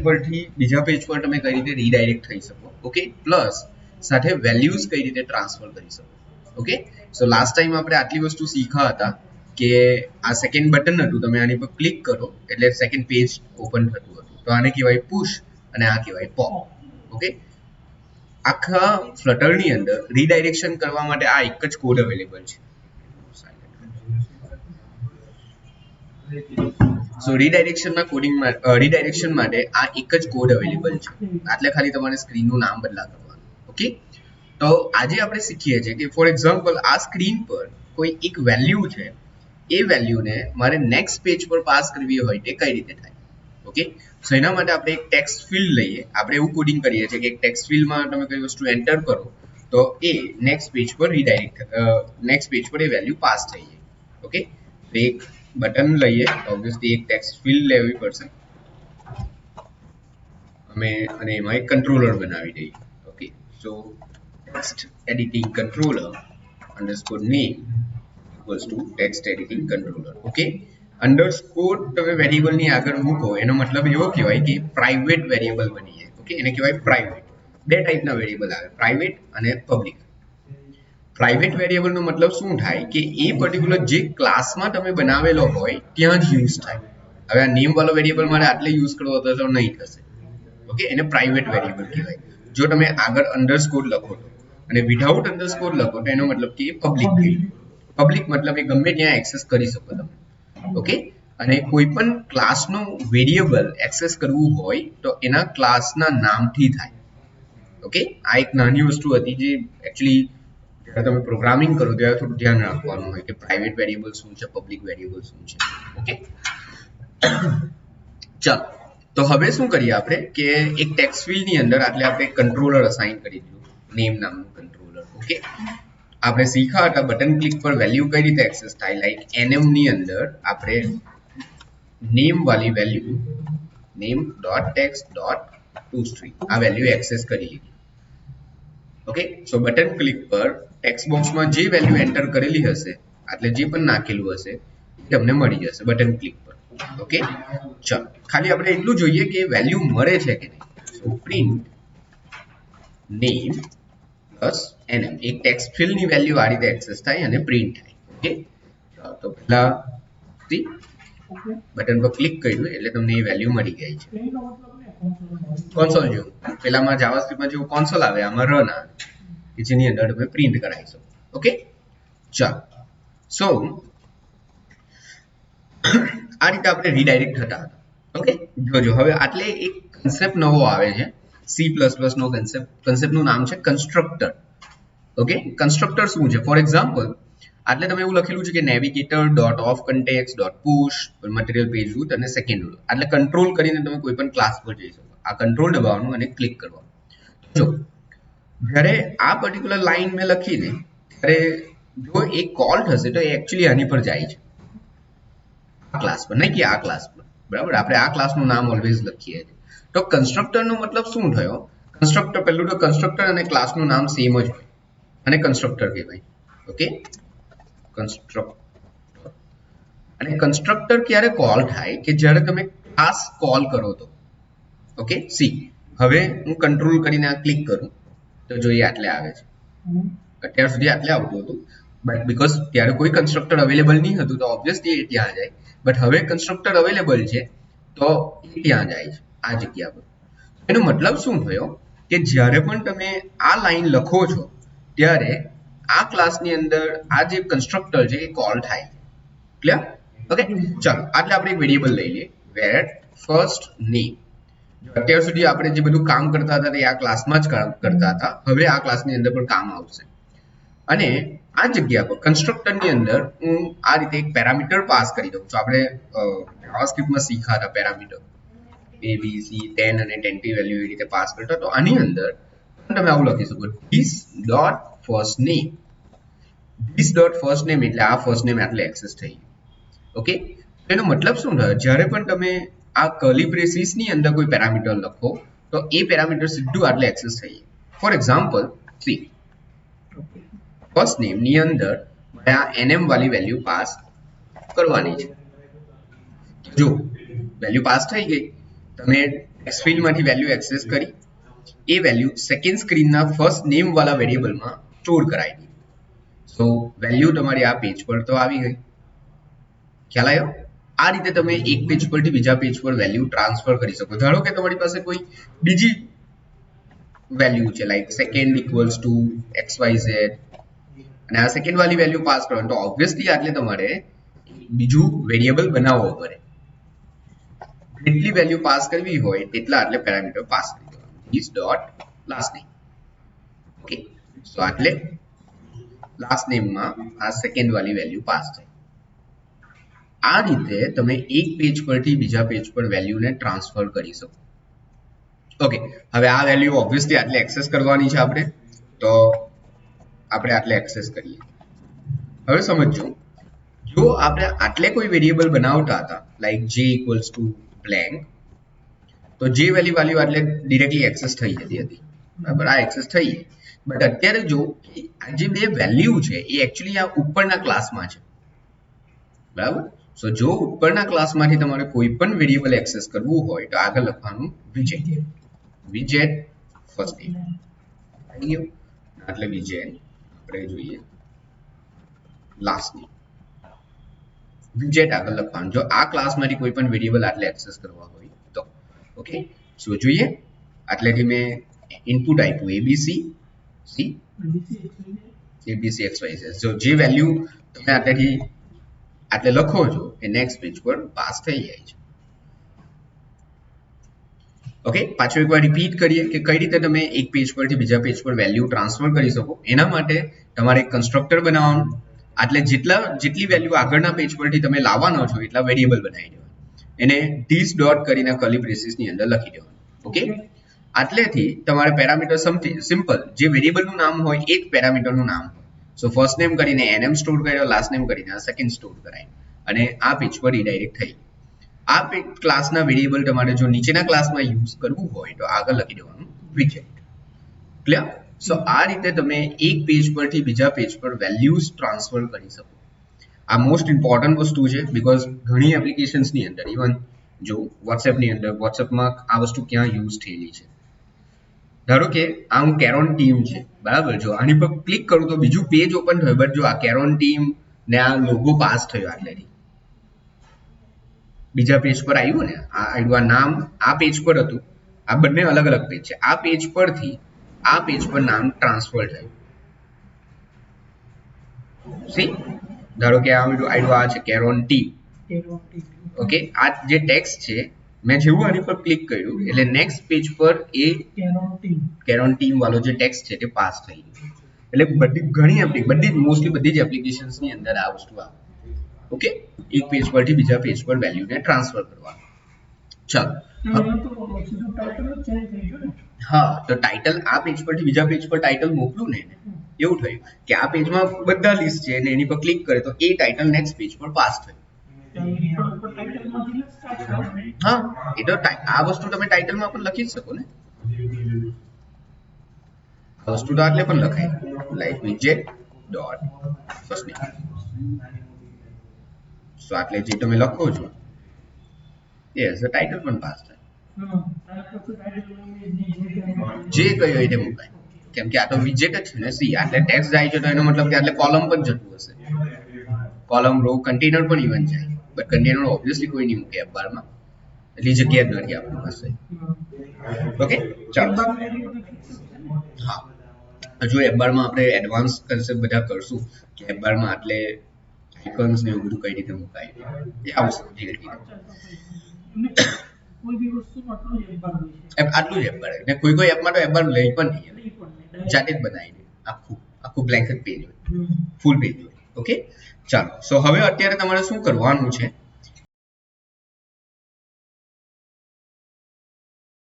પરથી બીજા પેજ પર તમે કઈ રીતે રીડાયરેક્ટ થઈ શકો, ઓકે, પ્લસ સાથે વેલ્યુઝ કઈ રીતે ટ્રાન્સફર કરી શકો. ઓકે, સો લાસ્ટ ટાઈમ આપણે આટલી વસ્તુ શીખ્યા હતા કે આ સેકન્ડ બટન હતું, તમે આની પર ક્લિક કરો એટલે સેકન્ડ પેજ ઓપન થતું હતું, તો આને કહેવાય પુશ અને આ કહેવાય પોપ. ઓકે, આખા ફ્લટરની અંદર રીડાયરેક્શન કરવા માટે આ એક જ કોડ અવેલેબલ છે. સો રીડાયરેક્શનમાં રીડાયરેક્શન માટે આ એક જ કોડ અવેલેબલ છે, એટલે ખાલી તમારે સ્ક્રીનનું નામ બદલા કરવાનું. ઓકે, તો આજે આપણે શીખીએ છીએ કે ફોર એક્ઝામ્પલ આ સ્ક્રીન પર કોઈ એક વેલ્યુ છે, એ વેલ્યુને મારે નેક્સ્ટ પેજ પર પાસ કરવી હોય તે કઈ રીતે થાય. ઓકે, સો એના માટે આપણે એક ટેક્સ્ટ ફિલ્ડ લઈએ. આપણે એવું કોડિંગ કરીએ છીએ કે ટેક્સ્ટ ફિલ્ડમાં તમે કઈ વસ્તુ એન્ટર કરો તો એ નેક્સ્ટ પેજ પર નેક્સ્ટ પેજ પર એ વેલ્યુ પાસ થઈ જાય. ઓકે, તો એક બટન લઈએ, ઓબ્વિયસલી એક ટેક્સ્ટ ફિલ્ડ લેવી પડશે અમે, અને એમાં એક કંટ્રોલર બનાવી દઈએ. Okay, so text editing controller underscore name equals to text editing controller. Okay, underscore તમે વેરિયેબલની આગળ મૂકો એનો મતલબ એવો કહેવાય કે પ્રાઇવેટ વેરિયેબલ બની જાય. ઓકે, એને કહેવાય પ્રાઇવેટ. બે ટાઈપના વેરિયેબલ આવે, પ્રાઇવેટ અને પબ્લિક. પ્રાઇવેટ વેરિયેબલનો મતલબ શું થાય કે એ પર્ટિક્યુલર જે ક્લાસમાં તમે બનાવેલો હોય ત્યાં જ યુઝ થાય. હવે આ નેમ વાળો વેરિયેબલ મારે આટલે યુઝ કરવો હતો તો નહીં થશે. ઓકે, એને પ્રાઇવેટ વેરિયેબલ કહેવાય. જો તમે આગળ અંડરસ્કોર લખો તો, અને વિધાઉટ અંડરસ્કોર લખો તો એનો મતલબ કે એ પબ્લિક થઈ. પબ્લિક મતલબ એ ગમે ત્યાં એક્સેસ કરી શકો તમે. ઓકે, અને કોઈ પણ ક્લાસનો વેરિયેબલ એક્સેસ કરવું હોય તો એના ક્લાસના નામથી થાય. ઓકે, આ એક નાની વસ્તુ હતી જે એકચ્યુઅલી જ્યારે તમે પ્રોગ્રામિંગ કરો ત્યારે થોડું ધ્યાન રાખવાનું હોય કે પ્રાઇવેટ વેરિયેબલ શું છે, પબ્લિક વેરિયેબલ શું છે. ઓકે, ચાલો તો હવે શું કરીએ આપણે કે એક ટેક્સ્ટ ફિલ્ડની અંદર આટલે આપણે કંટ્રોલર અસાઇન કરી દીધું, નેમ નામનું કંટ્રોલર. ઓકે, આપણે શીખ્યા હતા બટન ક્લિક પર વેલ્યુ કઈ રીતે એક્સેસ થાય. લાઈક nm ની અંદર આપણે નેમ વાળી વેલ્યુ name.text.toString આ વેલ્યુ એક્સેસ કરી લીધી. ઓકે, સો બટન ક્લિક પર ટેક્સ્ટ બોક્સમાં જે વેલ્યુ એન્ટર કરેલી હશે, એટલે જે પણ નાખેલું હશે એ તમને મળી જશે બટન ક્લિક પર. ઓકે, ચાલો ખાલી આપણે એટલું જોઈએ કે વેલ્યુ મળે છે કે નહીં. સો પ્રિન્ટ નેમ પ્લસ nm, એક ટેક્સ્ટ ફિલ્ડની વેલ્યુ આ રીતે એક્સેસ થાય અને પ્રિન્ટ થાય. ઓકે, તો પહેલા બટન પર ક્લિક કર્યું એટલે તમને એ વેલ્યુ મળી ગઈ છે. કોન્સોલ જેવું, પેલામાં જાવાસ્ક્રિપ્ટમાં જેવું કોન્સોલ આવે આમાં રન આવે કે જેની અંદર તમે પ્રિન્ટ કરાવી શકો. ઓકે, ચાલો સો આ રીતે આપણે રીડાયરેક્ટ થતા હતા. ઓકે, જોજો હવે આટલે એક કન્સેપ્ટ નવો આવે છે સી પ્લસ પ્લસ નો કન્સેપ્ટનું નામ છે કન્સ્ટ્રક્ટર. ઓકે, કન્સ્ટ્રક્ટર શું છે? ફોર એક્ઝામ્પલ આટલે તમે એવું લખેલું છે કે navigator dot of context dot push material page route અને સેકન્ડ રૂટ, એટલે કંટ્રોલ કરીને તમે કોઈ પણ ક્લાસ પર જઈ શકો. આ કંટ્રોલ દબાવવાનું અને ક્લિક કરવાનું. જો જ્યારે આ પર્ટિક્યુલર લાઈન મેં લખીને ત્યારે જો એ કોલ થશે તો એ એકચ્યુઅલી આની પર જાય છે, આ ક્લાસ પર, નહીં કે આ ક્લાસ પર. બરાબર, આપણે આ ક્લાસનું નામ ઓલવેઝ લખીએ છીએ. તો કન્સ્ટ્રક્ટરનો મતલબ શું થયો? કન્સ્ટ્રક્ટર પહેલું તો કન્સ્ટ્રક્ટર અને ક્લાસનું નામ સેમ જ હોય અને કન્સ્ટ્રક્ટર કહેવાય. Okay, constructor. અને કન્સ્ટ્રક્ટર ક્યારે કોલ થાય કે જ્યારે તમે ક્લાસ કોલ કરો તો. ઓકે, સી હવે હું કંટ્રોલ કરીને આ ક્લિક કરું તો જોઈએ આટલે આવે છે. અત્યાર સુધી આટલે આવતું હતું, બટ બીકોઝ ત્યારે કોઈ કન્સ્ટ્રક્ટર અવેલેબલ નહીં હતું તો ઓબ્વિયસલી એ ત્યાં જાય. બટ હવે કન્સ્ટ્રક્ટર અવેલેબલ છે તો એ ત્યાં જાય છે આ જગ્યા પર. એનો મતલબ શું થયો કે જ્યારે પણ તમે આ લાઈન લખો છો ત્યારે આ ક્લાસની અંદર આ જે કન્સ્ટ્રક્ટર છે એ કોલ થાય. ક્લિયર? ઓકે, ચાલો આટલે આપણે એક વેરિયેબલ લઈ લઈએ વેર ફર્સ્ટ નેમ. અત્યાર સુધી આપણે જે બધું કામ કરતા હતા તે આ ક્લાસમાં જ કામ કરતા હતા, હવે આ ક્લાસની અંદર પણ કામ આવશે. અને આ જગ્યા પર કન્સ્ટ્રક્ટરની અંદર હું આ રીતે એક પેરામીટર પાસ કરી દઉં છું. આપણે જાવાસ્ક્રિપ્ટમાં શીખ્યા હતા પેરામીટર a b c 10 અને 10 ની વેલ્યુ એ રીતે પાસ કરતા. તો આની અંદર તમે આવું લખી શકો this dot first name. this dot first name એટલે આ ફર્સ્ટ નેમ એટલે એક્સેસ થઈ ગયું. ઓકે, એનો મતલબ શું થયો? જ્યારે પણ તમે આ કર્લી બ્રેસીસ ની અંદર કોઈ પેરામીટર લખો તો એ પેરામીટર સીધું આટલે એક્સેસ થઈ જાય. For example C first name ની અંદર આ nm વાળી વેલ્યુ પાસ કરવાની છે. જો વેલ્યુ પાસ થઈ ગઈ, તમે ટેક્સ્ટ ફિલ્ડમાંથી વેલ્યુ એક્સેસ કરી એ વેલ્યુ સેકન્ડ સ્ક્રીનના ફર્સ્ટ નેમ વાળા વેરિયેબલમાં સ્ટોર કરાવી દીધી. સો વેલ્યુ તમારી આ પેજ પર તો આવી ગઈ. ખ્યાલ આવ્યો? આ રીતે તમે એક પેજ પરથી બીજા પેજ પર વેલ્યુ ટ્રાન્સફર કરી શકો. ધારો કે તમારી પાસે કોઈ બીજી વેલ્યુ છે like second equals to XYZ અને આ સેકન્ડ વાળી વેલ્યુ પાસ કરવાની તો ઓબ્વિયસલી આટલે તમારે બીજું વેરિયેબલ બનાવવો પડે. જેટલી વેલ્યુ પાસ કરવી હોય તેટલા આટલે પેરામીટર પાસ કરી દેવાનું. is dot last name. Okay, so આટલે લાસ્ટ નેમમાં આ સેકન્ડ વાળી વેલ્યુ પાસ થાય. આ રીતે તમે એક પેજ પરથી બીજા પેજ પર વેલ્યુને ટ્રાન્સફર કરી શકો. ઓકે, હવે આ વેલ્યુ ઓબ્વિયસલી આટલે એક્સેસ કરવાની છે આપણે, તો આપણે આટલે એક્સેસ કરીએ. હવે સમજો, જો આપણે આટલે કોઈ વેરિયેબલ બનાવતા હતા like j equals to blank, તો જે વેલ્યુ આટલે ડિરેક્ટલી એક્સેસ થઈ જતી હતી. બરાબર, આ એક્સેસ થઈ. બટ અત્યારે જો આ જે બે વેલ્યુ છે એ એકચ્યુઅલી આ ઉપરના ક્લાસમાં છે. બરાબર, સો જો ઉપરના ક્લાસમાંથી તમારે કોઈ પણ વેરિયેબલ એક્સેસ કરવું હોય તો આગળ લખવાનું વિજેટ ફર્સ્ટ નેમ આવી ગયો, એટલે વિજેટ આપણે જોઈએ લાસ્ટ નેમ વિજેટ આગળ લખવાનું જો આ ક્લાસમાંથી કોઈ પણ વેરિયેબલ આટલે એક્સેસ કરવા હોય તો. ઓકે, સો જોઈએ આટલેથી મેં ઇનપુટ આપ્યું abc xyz. જો જે વેલ્યુ તમે આટલેથી આટલે લખો છો એ નેક્સ્ટ પેજ પર પાસ થઈ જાય છે. ઓકે, પાછું એકવાર રિપીટ કરીએ કે કઈ રીતે તમે એક પેજ પરથી બીજા પેજ પર વેલ્યુ ટ્રાન્સફર કરી શકો. એના માટે તમારે એક કન્સ્ટ્રક્ટર બનાવવાનું. એટલે જેટલી વેલ્યુ આગળના પેજ પરથી તમે લાવવાનો છો એટલા વેરિયેબલ બનાવી દેવાના. એને ધીસ ડોટ કરીને કર્લી બ્રેસીસની અંદર લખી દેવાનું. ઓકે, આટલેથી તમારે પેરામીટર સિમ્પલ જે વેરિયેબલનું નામ હોય એક પેરામીટરનું નામ હોય. સો ફર્સ્ટ નેમ કરીને nm સ્ટોર કર્યો, લાસ્ટ નેમ કરીને સેકન્ડ સ્ટોર કરાય અને આ પેજ પર રિડાયરેક્ટ થઈ. આ ક્લાસના વેરિયેબલ તમારે જો નીચેના ક્લાસમાં યુઝ કરવું હોય તો આગળ લખી દેવાનું વિજેટ. ક્લિયર? સો આ રીતે તમે એક પેજ પરથી બીજા પેજ પર વેલ્યુઝ ટ્રાન્સફર કરી શકો. આ મોસ્ટ ઇમ્પોર્ટન્ટ વસ્તુ છે બીકોઝ ઘણી એપ્લિકેશન્સની અંદર ઇવન જો વોટ્સએપની અંદર વોટ્સએપમાં આ વસ્તુ ક્યાં યુઝ થયેલી છે. ધારો કે આ હું કેરોન ટીમ છે, બરાબર, જો આની પર ક્લિક કરું તો બીજું પેજ ઓપન થયું, બટ જો આ કેરોન ટીમ ને આ લોગો પાસ થયો આટલેથી બીજા પેજ પર આવ્યું ને, આ નામ આ પેજ પર હતું, આ બંને અલગ અલગ પેજ છે. આ પેજ પરથી આ પેજ પર નામ ટ્રાન્સફર થયું. સી, ધારો કે આ છે કેરોન ટીમ. ઓકે, આ જે ટેક્સ્ટ છે મેં જેવું આની પર ક્લિક કર્યું એટલે નેક્સ્ટ પેજ પર એ કેરોન ટીમ વાળો જે ટેક્સ્ટ છે તે પાસ થઈ ગયો. એટલે મોસ્ટલી બધી જ એપ્લિકેશન્સની અંદર આ વસ્તુ આવે. ઓકે, એક પેજ પરથી બીજા પેજ પર વેલ્યુને ટ્રાન્સફર કરવાનું. ચાલો, હા, તો ટાઇટલ આ પેજ પરથી બીજા પેજ પર ટાઇટલ મોકલું ને એવું થયું કે આ પેજમાં બધા લિસ્ટ છે અને એની પર ક્લિક કરે તો એ ટાઇટલ નેક્સ્ટ પેજ પર પાસ થયું. હા, એ તો આ વસ્તુ તમે ટાઇટલમાં પણ લખી જ શકો ને. આ વસ્તુ તો આટલે પણ લખાય લાઈક વિજેટ ડોટ ફર્સ્ટ નેમ. સો આટલે જે તમે લખો છો યસ ટાઇટલ પણ પાસ થાય. જે કયો એ મુકાય કેમ કે આ તો વિજેટ જ છે ને. સી આટલે ટેક્સ્ટ જાય છે તો એનો મતલબ કે આટલે કોલમ પણ જતું હશે. કોલમ રો કન્ટેનર પણ ઇવન જાય, બટ કન્ટેનર ઓબ્વિયસલી કોઈ નહીં મૂકે એફબારમાં, એટલી જગ્યા જ નથી આપણી પાસે. ઓકે, ચાલો. હા, હજુ એફબારમાં આપણે એડવાન્સ કન્સેપ્ટ બધા કરશું કે એફબારમાં આટલે આઇકન્સ ને એવું બધું કઈ રીતે મુકાય એ આવશે ધીરે ધીરે. આટલું જ એફબાર ને કોઈ એપમાં તો એફબાર લઈ પણ નહીં, જાતે જ બનાવી દે. આખું બ્લેન્ક પેજ હોય, ફૂલ પેજ હોય. ઓકે, ચાલો. સો હવે અત્યારે તમારે શું કરવાનું છે